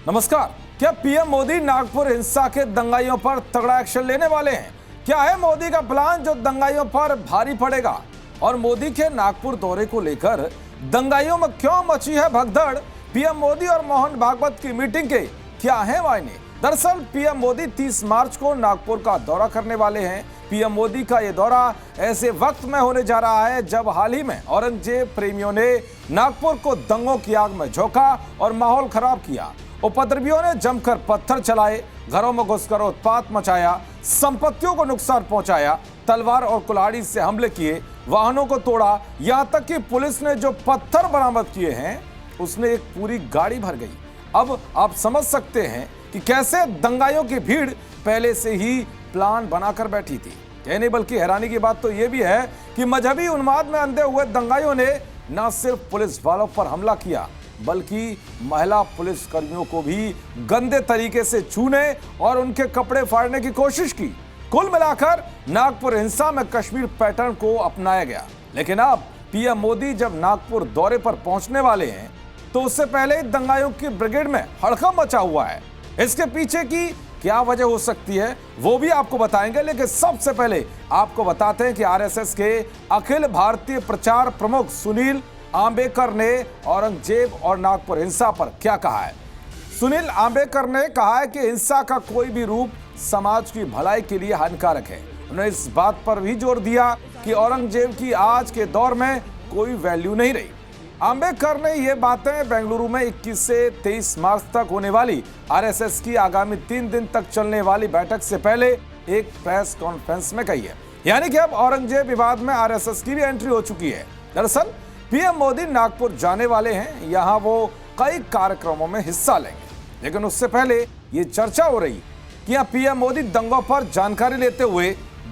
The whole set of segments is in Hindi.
नमस्कार। क्या पीएम मोदी नागपुर हिंसा के दंगाइयों पर तगड़ा एक्शन लेने वाले हैं? क्या है मोदी का प्लान जो दंगाइयों पर भारी पड़ेगा? और मोदी के नागपुर दौरे को लेकर दंगाइयों में क्यों मची है भगदड़? पीएम मोदी और मोहन भागवत की मीटिंग के क्या है मायने? दरअसल पीएम मोदी 30 मार्च को नागपुर का दौरा करने वाले हैं। पीएम मोदी का यह दौरा ऐसे वक्त में होने जा रहा है जब हाल ही में औरंगजेब प्रेमियों ने नागपुर को दंगों की आग में झोंका और माहौल खराब किया। उपद्रवियों ने जमकर पत्थर चलाए, घरों में घुसकर उत्पात मचाया, संपत्तियों को नुकसान पहुंचाया, तलवार और कुल्हाड़ी से हमले किए, वाहनों को तोड़ा, यहां तक कि पुलिस ने जो पत्थर बरामद किए हैं उसने एक पूरी गाड़ी भर गई। अब आप समझ सकते हैं कि कैसे दंगाइयों की भीड़ पहले से ही प्लान बनाकर बैठी थी। यह नहीं बल्कि हैरानी की बात तो यह भी है कि मजहबी उन्माद में अंधे हुए दंगाइयों ने न सिर्फ पुलिस वालों पर हमला किया बल्कि महिला पुलिस कर्मियों को भी गंदे तरीके से छूने और उनके कपड़े फाड़ने की कोशिश की। कुल मिलाकर नागपुर हिंसा में कश्मीर पैटर्न को अपनाया गया। लेकिन अब पीएम मोदी जब नागपुर दौरे पर पहुंचने वाले हैं तो उससे पहले ही दंगाइयों की ब्रिगेड में हड़कंप मचा हुआ है। इसके पीछे की क्या वजह हो सकती है वो भी आपको बताएंगे, लेकिन सबसे पहले आपको बताते हैं कि आरएसएस के अखिल भारतीय प्रचार प्रमुख सुनील आंबेकर ने औरंगजेब और नागपुर हिंसा पर क्या कहा है। सुनील आंबेकर ने कहा है कि हिंसा का कोई भी रूप समाज की भलाई के लिए हानिकारक है। उन्होंने इस बात पर भी जोर दिया कि औरंगजेब की आज के दौर में कोई वैल्यू नहीं रही। आंबेडकर ने ये बातें बेंगलुरु में 21 से 23 मार्च तक होने वाली आरएसएस की आगामी 3 दिन तक चलने वाली बैठक से पहले एक प्रेस कॉन्फ्रेंस में कही है। यानी कि अब औरंगजेब विवाद में आरएसएस की भी एंट्री हो चुकी है। दरअसल पीएम मोदी नागपुर जाने वाले हैं, यहां वो कई कार्यक्रमों में हिस्सा लेंगे। लेकिन उससे पहले ये चर्चा हो रही कि यहाँ पीएम मोदी दंगों पर जानकारी लेते हुए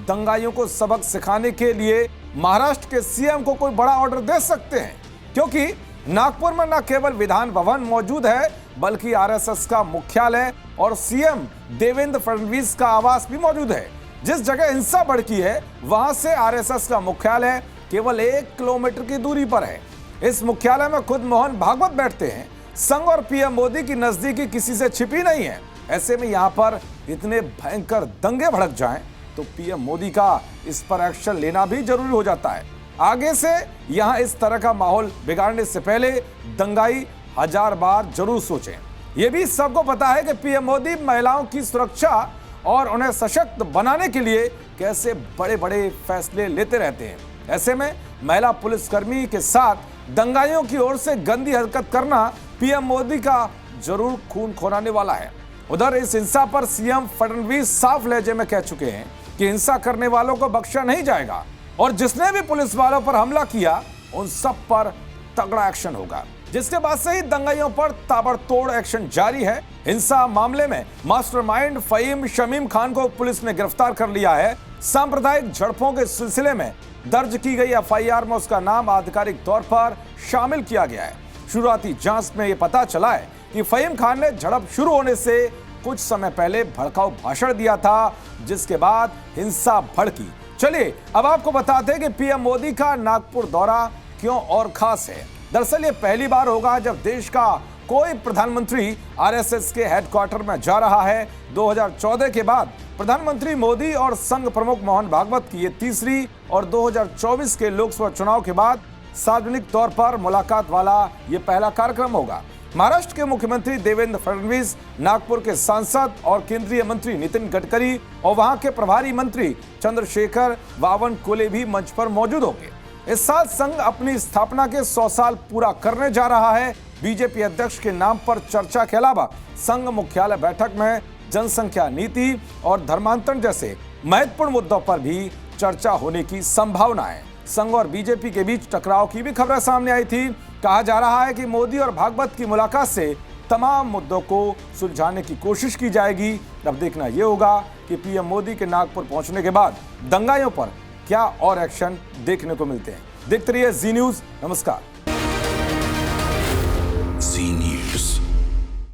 दंगाइयों को सबक सिखाने के लिए महाराष्ट्र के सीएम को कोई बड़ा ऑर्डर दे सकते हैं, क्योंकि नागपुर में न केवल विधान भवन मौजूद है बल्कि आरएसएस का मुख्यालय और सीएम देवेंद्र फडणवीस का आवास भी मौजूद है। जिस जगह हिंसा भड़की है वहां से आरएसएस का मुख्यालय केवल 1 किलोमीटर की दूरी पर है। इस मुख्यालय में खुद मोहन भागवत बैठते हैं। संघ और पीएम मोदी की नजदीकी किसी से छिपी नहीं है। ऐसे में यहां पर इतने भयंकर दंगे भड़क जाएं तो पीएम मोदी का इस पर एक्शन लेना भी जरूरी हो जाता है। आगे से यहां इस तरह का माहौल बिगाड़ने से पहले दंगाई 1000 बार जरूर सोचें। यह भी सबको पता है कि पीएम मोदी महिलाओं की सुरक्षा और उन्हें सशक्त बनाने के लिए कैसे बड़े बड़े फैसले लेते रहते हैं। ऐसे में महिला पुलिसकर्मी के साथ दंगाइयों की ओर से गंदी हरकत करना पीएम मोदी का जरूर खून खौलाने वाला है। उधर इस हिंसा पर सीएम फडणवीस साफ लहजे में कह चुके हैं कि हिंसा करने वालों को बख्शा नहीं जाएगा और जिसने भी पुलिस वालों पर हमला किया उन सब पर तगड़ा एक्शन होगा। जिसके बाद से ही दंगाइयों पर ताबड़तोड़ एक्शन जारी है। हिंसा मामले में मास्टरमाइंड फहीम शमीम खान को पुलिस ने गिरफ्तार कर लिया है। सांप्रदायिक झड़पों के सिलसिले में दर्ज की गई एफआईआर में उसका नाम आधिकारिक तौर पर शामिल किया गया है। शुरुआती जांच में यह पता चला है कि फहीम खान ने झड़प शुरू होने से कुछ समय पहले भड़काऊ भाषण दिया था, जिसके बाद हिंसा भड़की। चलिए अब आपको बताते हैं कि पीएम मोदी का नागपुर दौरा क्यों और खास है। दरअसल ये पहली बार होगा जब देश का कोई प्रधानमंत्री आरएसएस के हेडक्वार्टर में जा रहा है। 2014 के बाद प्रधानमंत्री मोदी और संघ प्रमुख मोहन भागवत की ये तीसरी और 2024 के लोकसभा चुनाव के बाद सार्वजनिक तौर पर मुलाकात वाला ये पहला कार्यक्रम होगा। महाराष्ट्र के मुख्यमंत्री देवेंद्र फडणवीस, नागपुर के सांसद और केंद्रीय मंत्री नितिन गडकरी और वहां के प्रभारी मंत्री चंद्रशेखर बावनकुले भी मंच पर मौजूद होंगे। इस साल संघ अपनी स्थापना के 100 साल पूरा करने जा रहा है। बीजेपी अध्यक्ष के नाम पर चर्चा के अलावा संघ मुख्यालय बैठक में जनसंख्या नीति और धर्मांतरण जैसे महत्वपूर्ण मुद्दों पर भी चर्चा होने की संभावना है। संघ और बीजेपी के बीच टकराव की भी खबरें सामने आई थी। कहा जा रहा है कि मोदी और भागवत की मुलाकात से तमाम मुद्दों को सुलझाने की कोशिश की जाएगी। अब देखना यह होगा कि पीएम मोदी के नागपुर पहुंचने के बाद दंगाइयों पर क्या और एक्शन देखने को मिलते हैं। देखते रहिए जी न्यूज़। नमस्कार।